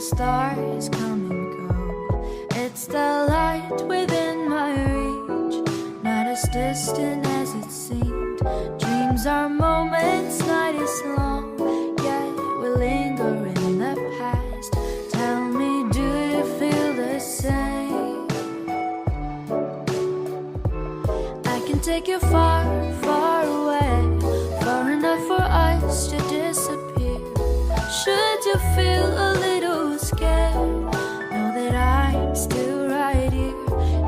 stars come and go. It's the light within my reach, not as distant as it seemed. Dreams are moments, night is long, yet we linger in the past. Tell me, do you feel the same? I can take you far, far away, far enough for us to disappear. Should you feel a little scared, know that I'm still right here.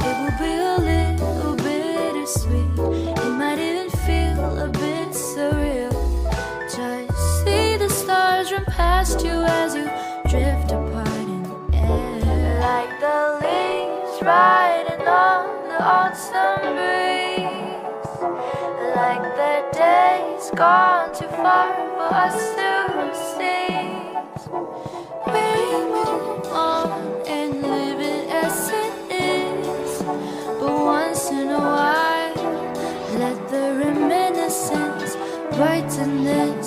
It will be a little bittersweet, it might even feel a bit surreal. Just see the stars run past you as you drift apart in the air, like the leaves riding on the autumn breeze, like the days gone too far for us to see. We move on and live it as it is, but once in a while, let the reminiscence brighten this